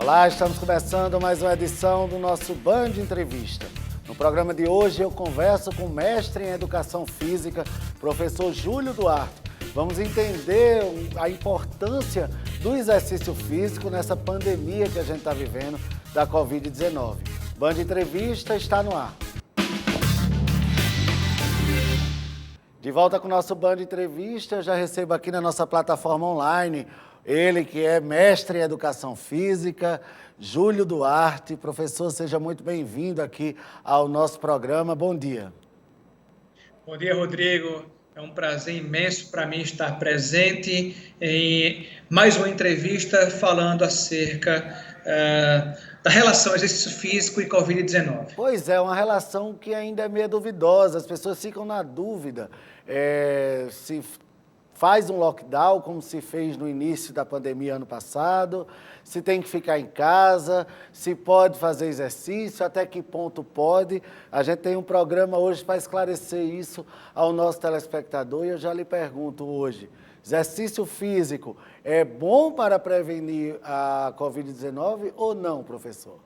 Olá, estamos começando mais uma edição do nosso Band Entrevista. No programa de hoje eu converso com o mestre em Educação Física, professor Júlio Duarte. Vamos entender a importância do exercício físico nessa pandemia que a gente está vivendo da Covid-19. Band Entrevista está no ar. De volta com o nosso Band Entrevista, eu já recebo aqui na nossa plataforma online ele que é mestre em Educação Física, Júlio Duarte. Professor, seja muito bem-vindo aqui ao nosso programa. Bom dia. Bom dia, Rodrigo. É um prazer imenso para mim estar presente em mais uma entrevista falando acerca da relação exercício físico e Covid-19. Pois é, uma relação que ainda é meio duvidosa. As pessoas ficam na dúvida se faz um lockdown, como se fez no início da pandemia ano passado, se tem que ficar em casa, se pode fazer exercício, até que ponto pode. A gente tem um programa hoje para esclarecer isso ao nosso telespectador e eu já lhe pergunto hoje, exercício físico é bom para prevenir a Covid-19 ou não, professor?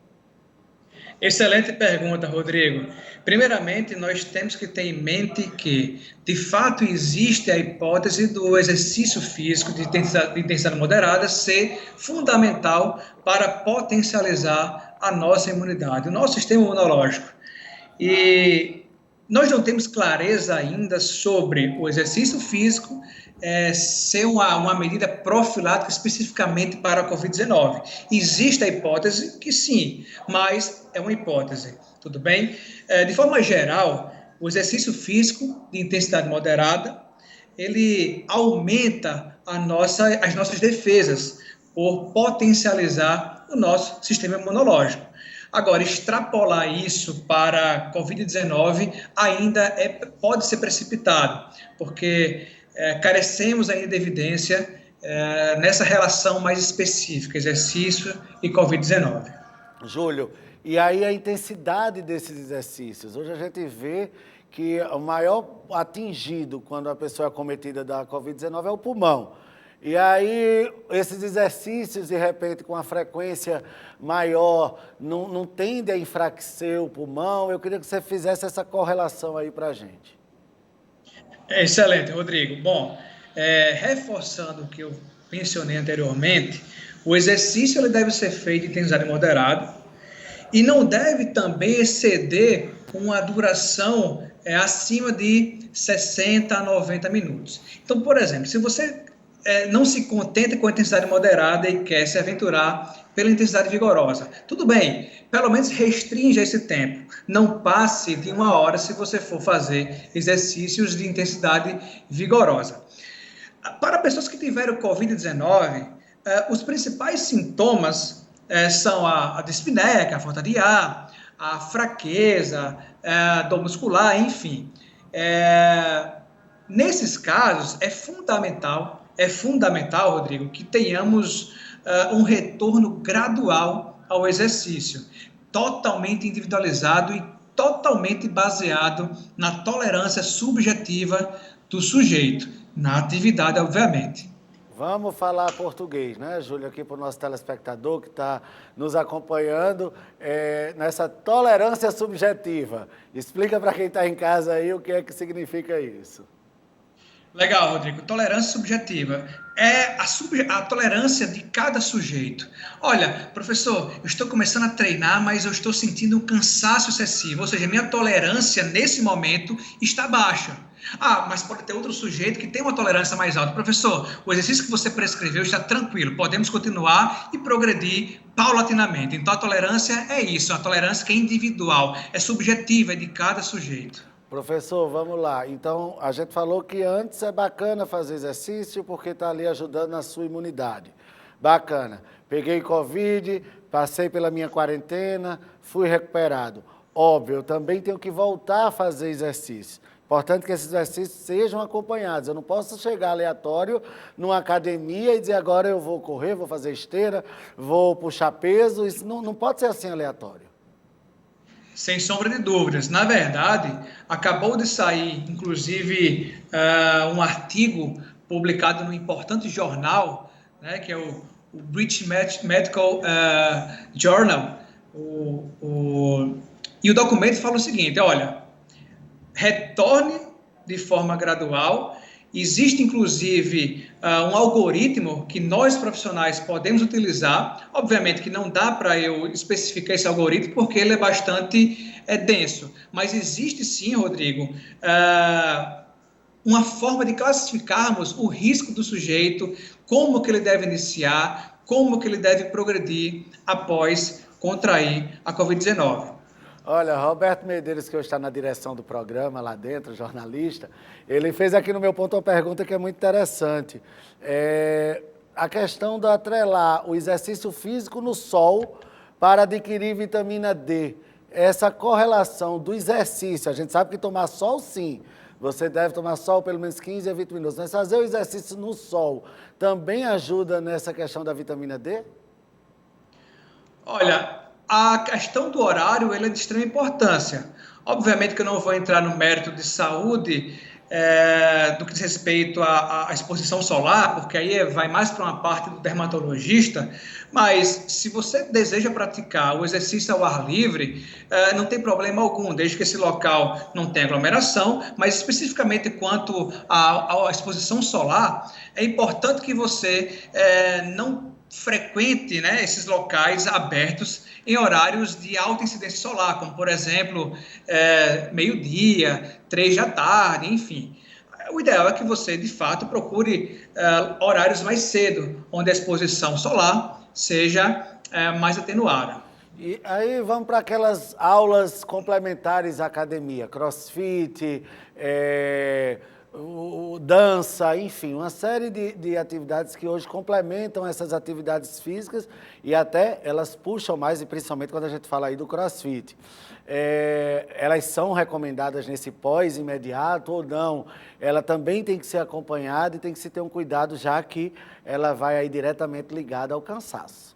Excelente pergunta, Rodrigo. Primeiramente, nós temos que ter em mente que, de fato, existe a hipótese do exercício físico de intensidade moderada ser fundamental para potencializar a nossa imunidade, o nosso sistema imunológico. E nós não temos clareza ainda sobre o exercício físico ser uma medida profilática especificamente para a Covid-19. Existe a hipótese que sim, mas é uma hipótese, tudo bem? De forma geral, o exercício físico de intensidade moderada, ele aumenta as nossas defesas por potencializar o nosso sistema imunológico. Agora, extrapolar isso para a Covid-19 ainda pode ser precipitado, porque carecemos ainda de evidência nessa relação mais específica, exercício e Covid-19. Júlio, e aí a intensidade desses exercícios? Hoje a gente vê que o maior atingido quando a pessoa é acometida da Covid-19 é o pulmão. E aí, esses exercícios, de repente, com a frequência maior, não tendem a enfraquecer o pulmão? Eu queria que você fizesse essa correlação aí para a gente. Excelente, Rodrigo. Bom, reforçando o que eu mencionei anteriormente, o exercício ele deve ser feito em intensidade moderada e não deve também exceder uma duração acima de 60 a 90 minutos. Então, por exemplo, se você não se contenta com a intensidade moderada e quer se aventurar pela intensidade vigorosa, tudo bem, pelo menos restrinja esse tempo. Não passe de 1 hora se você for fazer exercícios de intensidade vigorosa. Para pessoas que tiveram Covid-19, os principais sintomas são a dispneia, que é a falta de ar, a fraqueza, a dor muscular, enfim. Nesses casos, é fundamental, Rodrigo, que tenhamos um retorno gradual ao exercício, totalmente individualizado e totalmente baseado na tolerância subjetiva do sujeito, na atividade, obviamente. Vamos falar português, né, Júlio, aqui para o nosso telespectador que está nos acompanhando nessa tolerância subjetiva. Explica para quem está em casa aí o que é que significa isso. Legal, Rodrigo. Tolerância subjetiva é a tolerância de cada sujeito. Olha, professor, eu estou começando a treinar, mas eu estou sentindo um cansaço excessivo, ou seja, minha tolerância nesse momento está baixa. Ah, mas pode ter outro sujeito que tem uma tolerância mais alta. Professor, o exercício que você prescreveu está tranquilo, podemos continuar e progredir paulatinamente. Então, a tolerância é isso, a tolerância que é individual, é subjetiva, é de cada sujeito. Professor, vamos lá. Então, a gente falou que antes é bacana fazer exercício porque está ali ajudando na sua imunidade. Bacana. Peguei Covid, passei pela minha quarentena, fui recuperado. Óbvio, eu também tenho que voltar a fazer exercício. Importante que esses exercícios sejam acompanhados. Eu não posso chegar aleatório numa academia e dizer agora eu vou correr, vou fazer esteira, vou puxar peso. Isso não pode ser assim aleatório. Sem sombra de dúvidas. Na verdade, acabou de sair, inclusive, um artigo publicado num importante jornal, né, que é o British Medical Journal, e o documento fala o seguinte: olha, retorne de forma gradual. Existe, inclusive, um algoritmo que nós, profissionais, podemos utilizar. Obviamente que não dá para eu especificar esse algoritmo, porque ele é bastante denso. Mas existe, sim, Rodrigo, uma forma de classificarmos o risco do sujeito, como que ele deve iniciar, como que ele deve progredir após contrair a Covid-19. Olha, Roberto Medeiros, que hoje está na direção do programa, lá dentro, jornalista, ele fez aqui no meu ponto uma pergunta que é muito interessante. A questão de atrelar o exercício físico no sol para adquirir vitamina D. Essa correlação do exercício, a gente sabe que tomar sol, sim, você deve tomar sol pelo menos 15 a 20 minutos, mas fazer o exercício no sol também ajuda nessa questão da vitamina D? Olha, a questão do horário é de extrema importância. Obviamente que eu não vou entrar no mérito de saúde do que diz respeito à exposição solar, porque aí vai mais para uma parte do dermatologista, mas se você deseja praticar o exercício ao ar livre, não tem problema algum, desde que esse local não tenha aglomeração, mas especificamente quanto à exposição solar, é importante que você não frequente, né, esses locais abertos em horários de alta incidência solar, como, por exemplo, meio-dia, 3 da tarde, enfim. O ideal é que você, de fato, procure horários mais cedo, onde a exposição solar seja mais atenuada. E aí vamos para aquelas aulas complementares à academia, crossfit, dança, enfim, uma série de atividades que hoje complementam essas atividades físicas e até elas puxam mais, e principalmente quando a gente fala aí do crossfit. Elas são recomendadas nesse pós-imediato ou não? Ela também tem que ser acompanhada e tem que se ter um cuidado, já que ela vai aí diretamente ligada ao cansaço.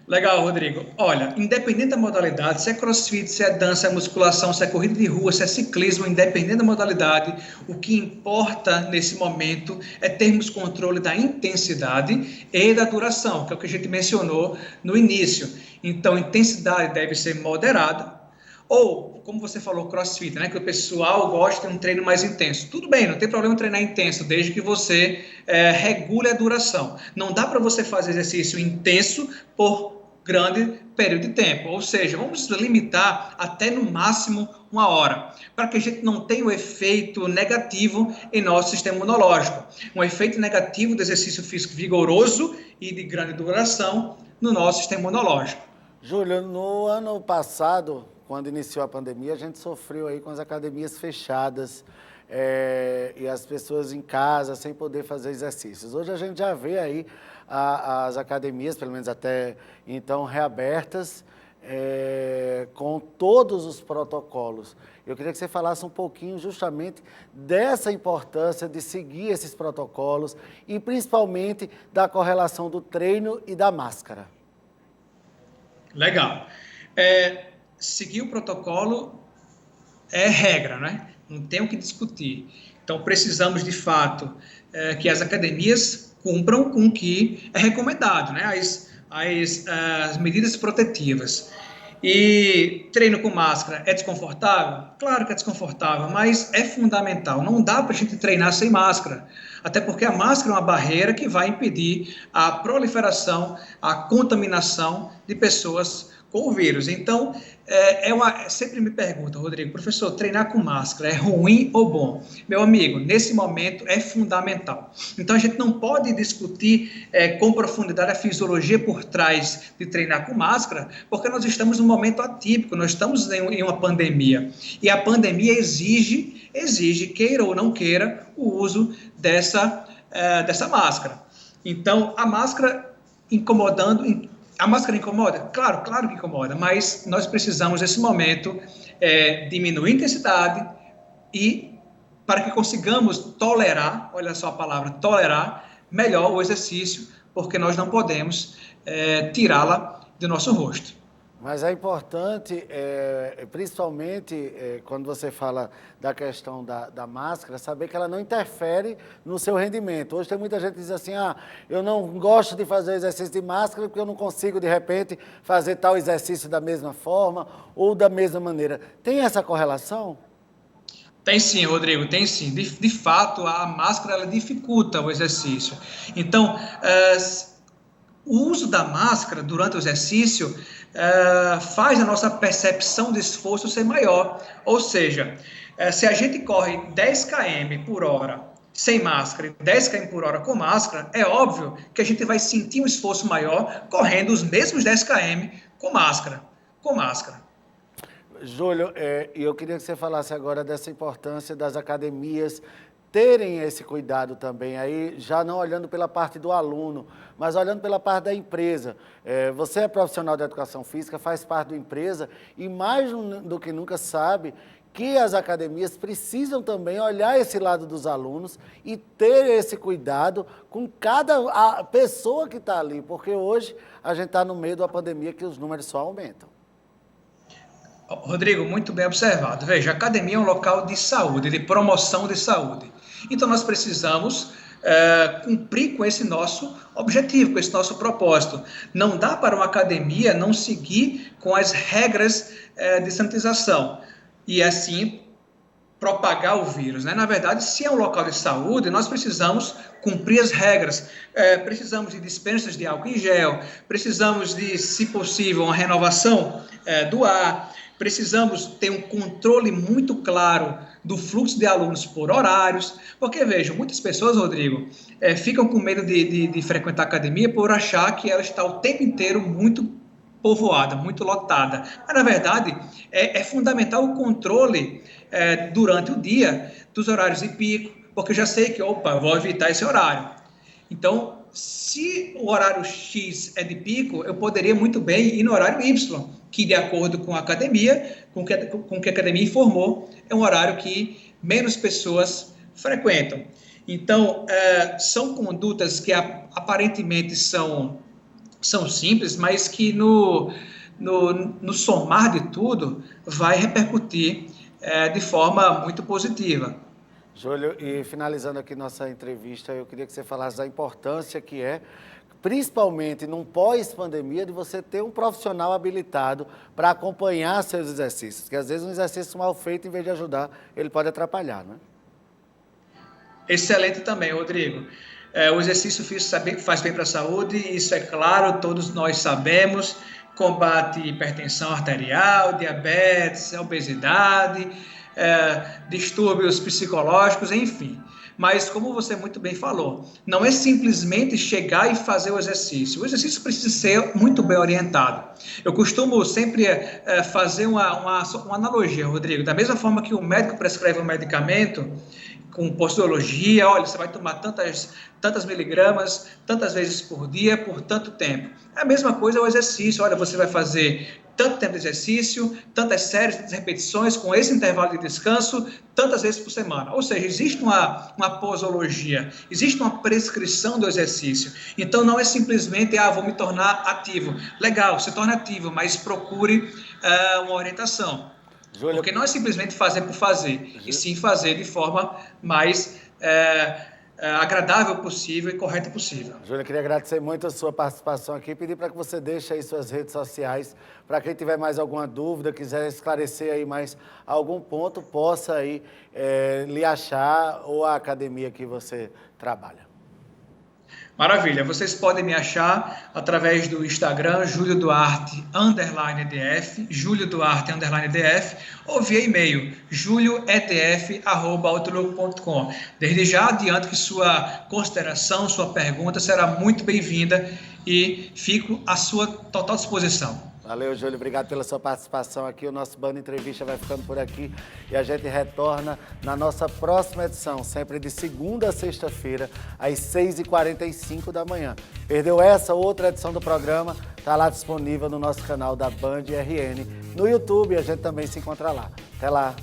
Legal, Rodrigo. Olha, independente da modalidade, se é crossfit, se é dança, se é musculação, se é corrida de rua, se é ciclismo, independente da modalidade, o que importa nesse momento é termos controle da intensidade e da duração, que é o que a gente mencionou no início. Então, a intensidade deve ser moderada, ou, como você falou, crossfit, né, que o pessoal gosta de um treino mais intenso. Tudo bem, não tem problema treinar intenso, desde que você regule a duração. Não dá para você fazer exercício intenso por grande período de tempo, ou seja, vamos limitar até no máximo 1 hora, para que a gente não tenha um efeito negativo em nosso sistema imunológico, um efeito negativo do exercício físico vigoroso e de grande duração no nosso sistema imunológico. Júlio, no ano passado, quando iniciou a pandemia, a gente sofreu aí com as academias fechadas e as pessoas em casa sem poder fazer exercícios. Hoje a gente já vê aí as academias, pelo menos até então, reabertas, com todos os protocolos. Eu queria que você falasse um pouquinho justamente dessa importância de seguir esses protocolos e principalmente da correlação do treino e da máscara. Legal. Seguir o protocolo é regra, né? Não tem o que discutir. Então, precisamos, de fato, que as academias cumpram com o que é recomendado, né? As medidas protetivas. E treino com máscara é desconfortável? Claro que é desconfortável, mas é fundamental. Não dá para a gente treinar sem máscara, até porque a máscara é uma barreira que vai impedir a proliferação, a contaminação de pessoas com o vírus. Então, sempre me pergunta, Rodrigo, professor, treinar com máscara é ruim ou bom? Meu amigo, nesse momento é fundamental. Então, a gente não pode discutir com profundidade a fisiologia por trás de treinar com máscara, porque nós estamos num momento atípico, nós estamos em uma pandemia. E a pandemia exige, queira ou não queira, o uso dessa máscara. Então, a máscara incomodando... A máscara incomoda? Claro que incomoda, mas nós precisamos, nesse momento, diminuir a intensidade e para que consigamos tolerar, olha só a palavra, tolerar melhor o exercício, porque nós não podemos tirá-la do nosso rosto. Mas é importante, principalmente quando você fala da questão da máscara, saber que ela não interfere no seu rendimento. Hoje tem muita gente que diz assim, eu não gosto de fazer exercício de máscara porque eu não consigo, de repente, fazer tal exercício da mesma forma ou da mesma maneira. Tem essa correlação? Tem sim, Rodrigo, tem sim. De fato, a máscara ela dificulta o exercício. Então, o uso da máscara durante o exercício faz a nossa percepção de esforço ser maior. Ou seja, se a gente corre 10 km por hora sem máscara e 10 km por hora com máscara, é óbvio que a gente vai sentir um esforço maior correndo os mesmos 10 km com máscara. Júlio, eu queria que você falasse agora dessa importância das academias terem esse cuidado também, aí já não olhando pela parte do aluno, mas olhando pela parte da empresa. Você é profissional de educação física, faz parte da empresa e mais do que nunca sabe que as academias precisam também olhar esse lado dos alunos e ter esse cuidado com cada pessoa que está ali, porque hoje a gente está no meio de uma pandemia que os números só aumentam. Rodrigo, muito bem observado. Veja, a academia é um local de saúde, de promoção de saúde. Então, nós precisamos cumprir com esse nosso objetivo, com esse nosso propósito. Não dá para uma academia não seguir com as regras de sanitização e, assim, propagar o vírus, né? Na verdade, se é um local de saúde, nós precisamos cumprir as regras. Precisamos de dispensas de álcool em gel, precisamos de, se possível, uma renovação do ar, precisamos ter um controle muito claro do fluxo de alunos por horários, porque, vejam, muitas pessoas, Rodrigo, ficam com medo de frequentar a academia por achar que ela está o tempo inteiro muito povoada, muito lotada. Mas, na verdade, é fundamental o controle durante o dia dos horários de pico, porque eu já sei que, eu vou evitar esse horário. Então, se o horário X é de pico, eu poderia muito bem ir no horário Y, que, de acordo com a academia, com que a academia informou, é um horário que menos pessoas frequentam. Então, são condutas que aparentemente são simples, mas que no somar de tudo vai repercutir de forma muito positiva. Júlio, e finalizando aqui nossa entrevista, eu queria que você falasse da importância que é, principalmente num pós-pandemia, de você ter um profissional habilitado para acompanhar seus exercícios, porque às vezes um exercício mal feito, em vez de ajudar, ele pode atrapalhar, né? Excelente também, Rodrigo. O exercício físico faz bem para a saúde, isso é claro, todos nós sabemos, combate hipertensão arterial, diabetes, obesidade, distúrbios psicológicos, enfim. Mas, como você muito bem falou, não é simplesmente chegar e fazer o exercício precisa ser muito bem orientado. Eu costumo sempre fazer uma analogia, Rodrigo, da mesma forma que o médico prescreve um medicamento, com posturologia, olha, você vai tomar tantas miligramas, tantas vezes por dia, por tanto tempo. É a mesma coisa o exercício, olha, você vai fazer tanto tempo de exercício, tantas séries, tantas repetições, com esse intervalo de descanso, tantas vezes por semana. Ou seja, existe uma posologia, existe uma prescrição do exercício. Então, não é simplesmente, vou me tornar ativo. Legal, se torna ativo, mas procure uma orientação. Júlio, porque não é simplesmente fazer por fazer, e sim fazer de forma mais agradável possível e correta possível. Júlio, eu queria agradecer muito a sua participação aqui e pedir para que você deixe aí suas redes sociais, para quem tiver mais alguma dúvida, quiser esclarecer aí mais algum ponto, possa aí lhe achar ou a academia que você trabalha. Maravilha, vocês podem me achar através do Instagram, Júlio Duarte, _DF, Júlio Duarte, _DF, ou via e-mail, julioedf@outlook.com. Desde já adianto que sua consideração, sua pergunta será muito bem-vinda e fico à sua total disposição. Valeu, Júlio. Obrigado pela sua participação aqui. O nosso Band Entrevista vai ficando por aqui e a gente retorna na nossa próxima edição, sempre de segunda a sexta-feira, às 6h45 da manhã. Perdeu essa ou outra edição do programa? Está lá disponível no nosso canal da Band RN. No YouTube, a gente também se encontra lá. Até lá.